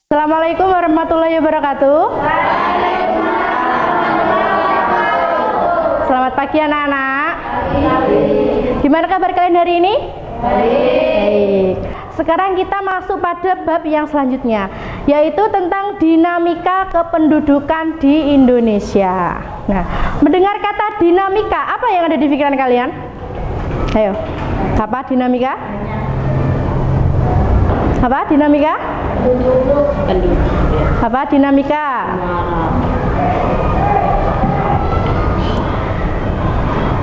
Assalamualaikum warahmatullahi wabarakatuh. Selamat pagi anak-anak. Gimana kabar kalian hari ini? Baik. Sekarang kita masuk pada bab yang selanjutnya, yaitu tentang dinamika kependudukan di Indonesia. Nah, mendengar kata dinamika, apa yang ada di pikiran kalian? Ayo, apa dinamika? Apa dinamika? Apa dinamika?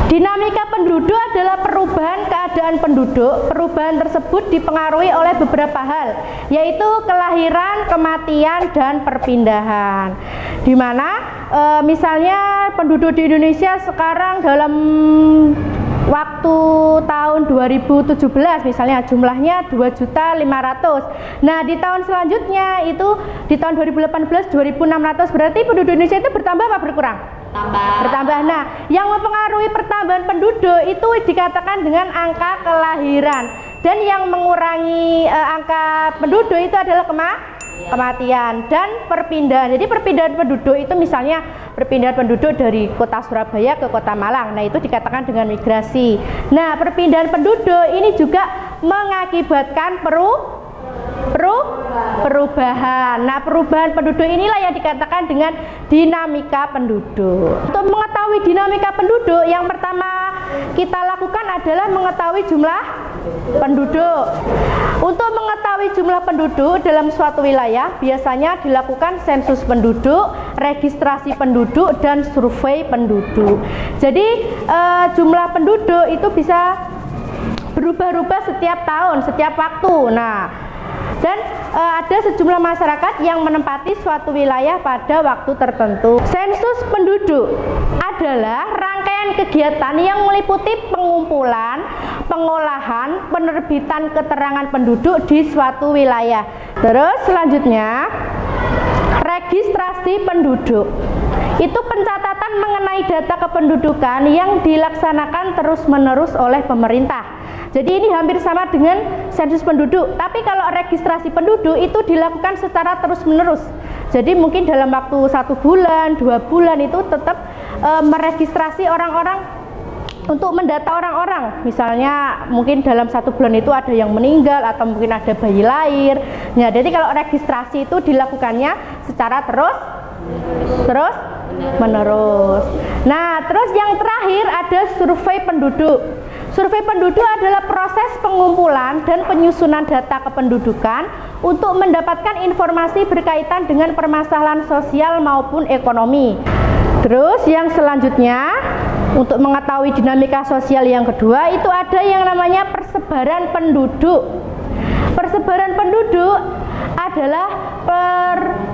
Dinamika penduduk adalah perubahan keadaan penduduk. Perubahan tersebut dipengaruhi oleh beberapa hal, yaitu kelahiran, kematian, dan perpindahan. Dimana misalnya penduduk di Indonesia sekarang dalam waktu tahun 2017 misalnya jumlahnya 2.500.000. Nah, di tahun selanjutnya itu di tahun 2018 2.600, berarti penduduk Indonesia itu bertambah apa berkurang? Bertambah. Nah, yang mempengaruhi pertambahan penduduk itu dikatakan dengan angka kelahiran, dan yang mengurangi angka penduduk itu adalah kematian dan perpindahan. Jadi perpindahan penduduk itu misalnya perpindahan penduduk dari kota Surabaya ke kota Malang. Nah, itu dikatakan dengan migrasi. Nah, perpindahan penduduk ini juga mengakibatkan perubahan. Nah, perubahan penduduk inilah yang dikatakan dengan dinamika penduduk. Untuk mengetahui dinamika penduduk, yang pertama kita lakukan adalah mengetahui jumlah penduduk. Untuk mengetahui jumlah penduduk dalam suatu wilayah biasanya dilakukan sensus penduduk, registrasi penduduk, dan survei penduduk. Jadi jumlah penduduk itu bisa berubah-ubah setiap tahun, setiap waktu. Nah, dan ada sejumlah masyarakat yang menempati suatu wilayah pada waktu tertentu. Sensus penduduk adalah rangkaian kegiatan yang meliputi pengumpulan, pengolahan, penerbitan keterangan penduduk di suatu wilayah. Terus selanjutnya, registrasi penduduk. Itu pencatatan mengenai data kependudukan yang dilaksanakan terus-menerus oleh pemerintah. Jadi ini hampir sama dengan sensus penduduk, tapi kalau registrasi penduduk itu dilakukan secara terus-menerus. Jadi mungkin dalam waktu 1 bulan, 2 bulan itu tetap meregistrasi orang-orang untuk mendata orang-orang. Misalnya mungkin dalam 1 bulan itu ada yang meninggal atau mungkin ada bayi lahir. Nah, jadi kalau registrasi itu dilakukannya secara terus menerus. Nah, terus yang terakhir ada survei penduduk. Survei penduduk adalah proses pengumpulan dan penyusunan data kependudukan untuk mendapatkan informasi berkaitan dengan permasalahan sosial maupun ekonomi. Terus yang selanjutnya, untuk mengetahui dinamika sosial yang kedua itu ada yang namanya persebaran penduduk. Persebaran penduduk adalah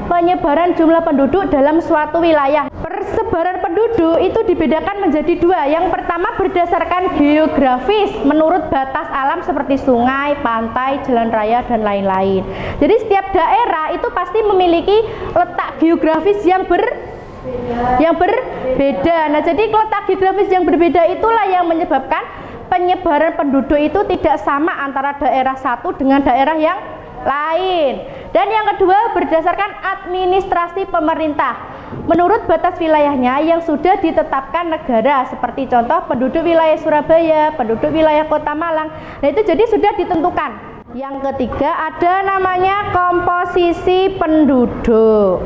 penyebaran jumlah penduduk dalam suatu wilayah. Persebaran penduduk itu dibedakan menjadi 2. Yang pertama berdasarkan geografis menurut batas alam seperti sungai, pantai, jalan raya, dan lain-lain. Jadi setiap daerah itu pasti memiliki letak geografis yang berbeda. Nah, jadi letak geografis yang berbeda itulah yang menyebabkan penyebaran penduduk itu tidak sama antara daerah satu dengan daerah yang lain. Dan yang kedua berdasarkan administrasi pemerintah menurut batas wilayahnya yang sudah ditetapkan negara, seperti contoh penduduk wilayah Surabaya, penduduk wilayah Kota Malang. Nah, itu jadi sudah ditentukan. Yang ketiga ada namanya komposisi penduduk.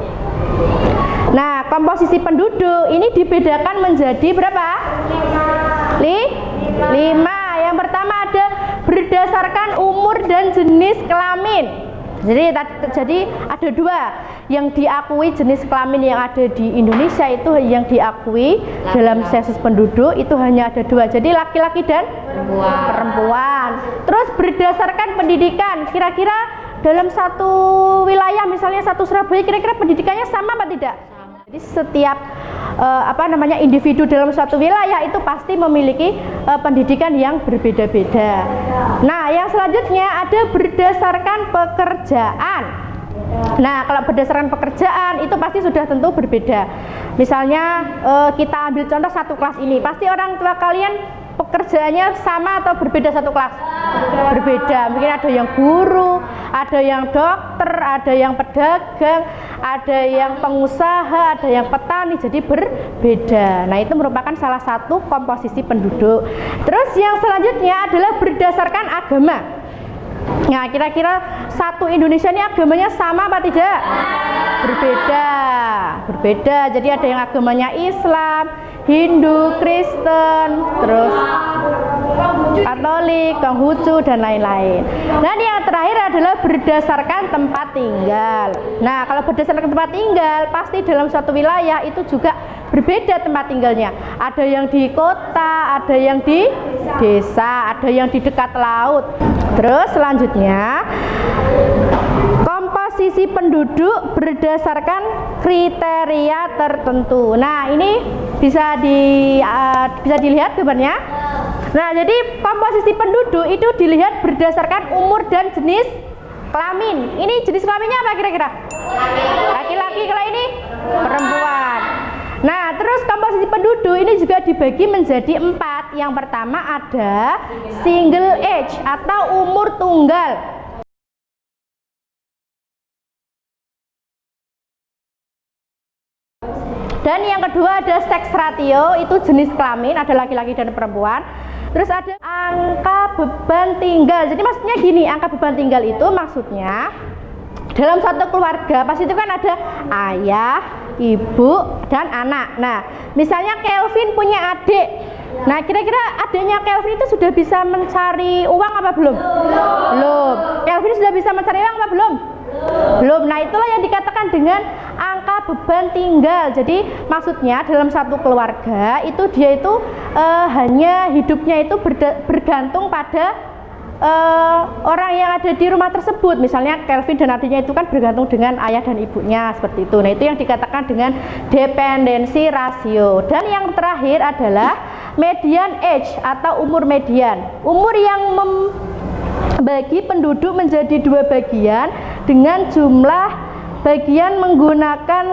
Nah, komposisi penduduk ini dibedakan menjadi berapa? 5. Yang pertama ada berdasarkan umur dan jenis kelamin. Jadi ada 2 yang diakui jenis kelamin yang ada di Indonesia, itu yang diakui dalam sensus penduduk itu hanya ada 2. Jadi laki-laki dan perempuan. Terus berdasarkan pendidikan, kira-kira dalam satu wilayah misalnya satu Surabaya, kira-kira pendidikannya sama apa tidak? Jadi setiap individu dalam suatu wilayah itu pasti memiliki pendidikan yang berbeda-beda. Nah, yang selanjutnya ada berdasarkan pekerjaan. Nah, kalau berdasarkan pekerjaan itu pasti sudah tentu berbeda. Misalnya kita ambil contoh satu kelas ini, pasti orang tua kalian pekerjaannya sama atau berbeda satu kelas? Berbeda. Mungkin ada yang guru, ada yang dokter, ada yang pedagang, ada yang pengusaha, ada yang petani, jadi berbeda. Nah, itu merupakan salah satu komposisi penduduk. Terus yang selanjutnya adalah berdasarkan agama. Nah, kira-kira satu Indonesia ini agamanya sama apa tidak? Berbeda. Berbeda. Jadi ada yang agamanya Islam, Hindu, Kristen, terus Katolik, Konghucu, dan lain-lain. Dan yang terakhir adalah berdasarkan tempat tinggal. Nah, kalau berdasarkan tempat tinggal, pasti dalam suatu wilayah itu juga berbeda tempat tinggalnya. Ada yang di kota, ada yang di desa, ada yang di dekat laut. Terus selanjutnya, komposisi penduduk berdasarkan kriteria tertentu. Nah, ini bisa dilihat gambarnya. Nah, jadi komposisi penduduk itu dilihat berdasarkan umur dan jenis kelamin. Ini jenis kelaminnya apa kira-kira? Laki-laki, kalau ini perempuan. Nah, terus komposisi penduduk ini juga dibagi menjadi 4. Yang pertama ada single age atau umur tunggal. Dan yang kedua ada sex ratio, itu jenis kelamin, ada laki-laki dan perempuan. Terus ada angka beban tinggal. Jadi maksudnya gini, angka beban tinggal itu maksudnya dalam satu keluarga pasti itu kan ada ayah, ibu, dan anak. Nah, misalnya Kelvin punya adik. Nah, kira-kira adiknya Kelvin itu sudah bisa mencari uang apa belum? Belum. Kelvin sudah bisa mencari uang apa belum? Belum. Nah, itulah yang dikatakan dengan angka beban tinggal. Jadi maksudnya dalam satu keluarga itu dia itu hanya hidupnya itu bergantung pada orang yang ada di rumah tersebut. Misalnya Kelvin dan adiknya itu kan bergantung dengan ayah dan ibunya, seperti itu. Nah, itu yang dikatakan dengan dependensi rasio. Dan yang terakhir adalah median age atau umur median. Umur yang membagi penduduk menjadi 2 bagian dengan jumlah bagian menggunakan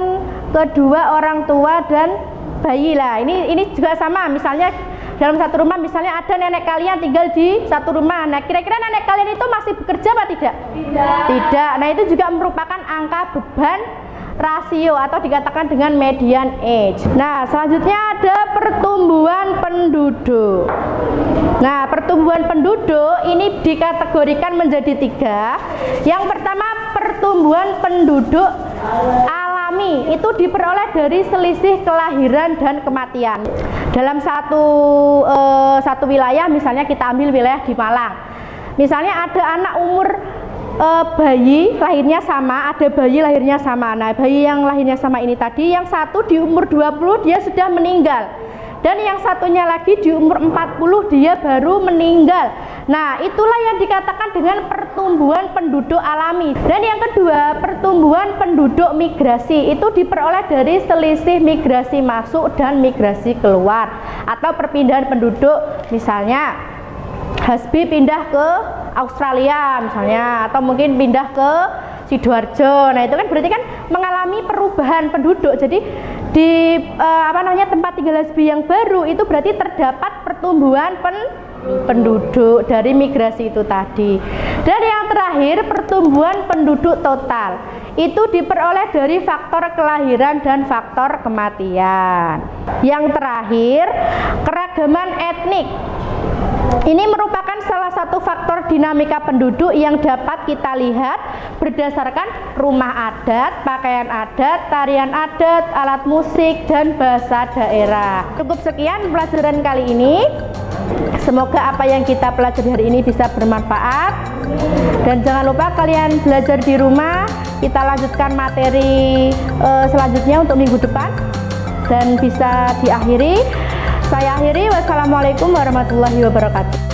kedua orang tua dan bayi lah. Ini juga sama. Misalnya dalam satu rumah, misalnya ada nenek kalian tinggal di satu rumah. Nah, kira-kira nenek kalian itu masih bekerja apa tidak? Tidak. Nah, itu juga merupakan angka beban rasio atau dikatakan dengan median age. Nah, selanjutnya ada pertumbuhan penduduk. Nah, pertumbuhan penduduk ini dikategorikan menjadi 3. Yang pertama, pertumbuhan penduduk alami, itu diperoleh dari selisih kelahiran dan kematian. Dalam satu wilayah, misalnya kita ambil wilayah di Malang. Misalnya ada anak umur bayi lahirnya sama, ada bayi lahirnya sama. Nah, bayi yang lahirnya sama ini tadi, yang satu di umur 20 dia sudah meninggal. Dan yang satunya lagi di umur 40 dia baru meninggal. Nah, itulah yang dikatakan dengan pertumbuhan penduduk alami. Dan yang kedua, pertumbuhan penduduk migrasi, itu diperoleh dari selisih migrasi masuk dan migrasi keluar, atau perpindahan penduduk. Misalnya Hasbi pindah ke Australia misalnya, atau mungkin pindah ke Sidoarjo. Nah, itu kan berarti kan mengalami perubahan penduduk. Jadi di tempat tinggal Hasbi yang baru itu berarti terdapat pertumbuhan penduduk dari migrasi itu tadi. Dan yang terakhir, pertumbuhan penduduk total itu diperoleh dari faktor kelahiran dan faktor kematian. Yang terakhir, keragaman etnik. Ini merupakan salah satu faktor dinamika penduduk yang dapat kita lihat berdasarkan rumah adat, pakaian adat, tarian adat, alat musik, dan bahasa daerah. Cukup sekian pelajaran kali ini. Semoga apa yang kita pelajari hari ini bisa bermanfaat. Dan jangan lupa kalian belajar di rumah. Kita lanjutkan materi selanjutnya untuk minggu depan. Dan bisa diakhiri. Saya akhiri, wassalamualaikum warahmatullahi wabarakatuh.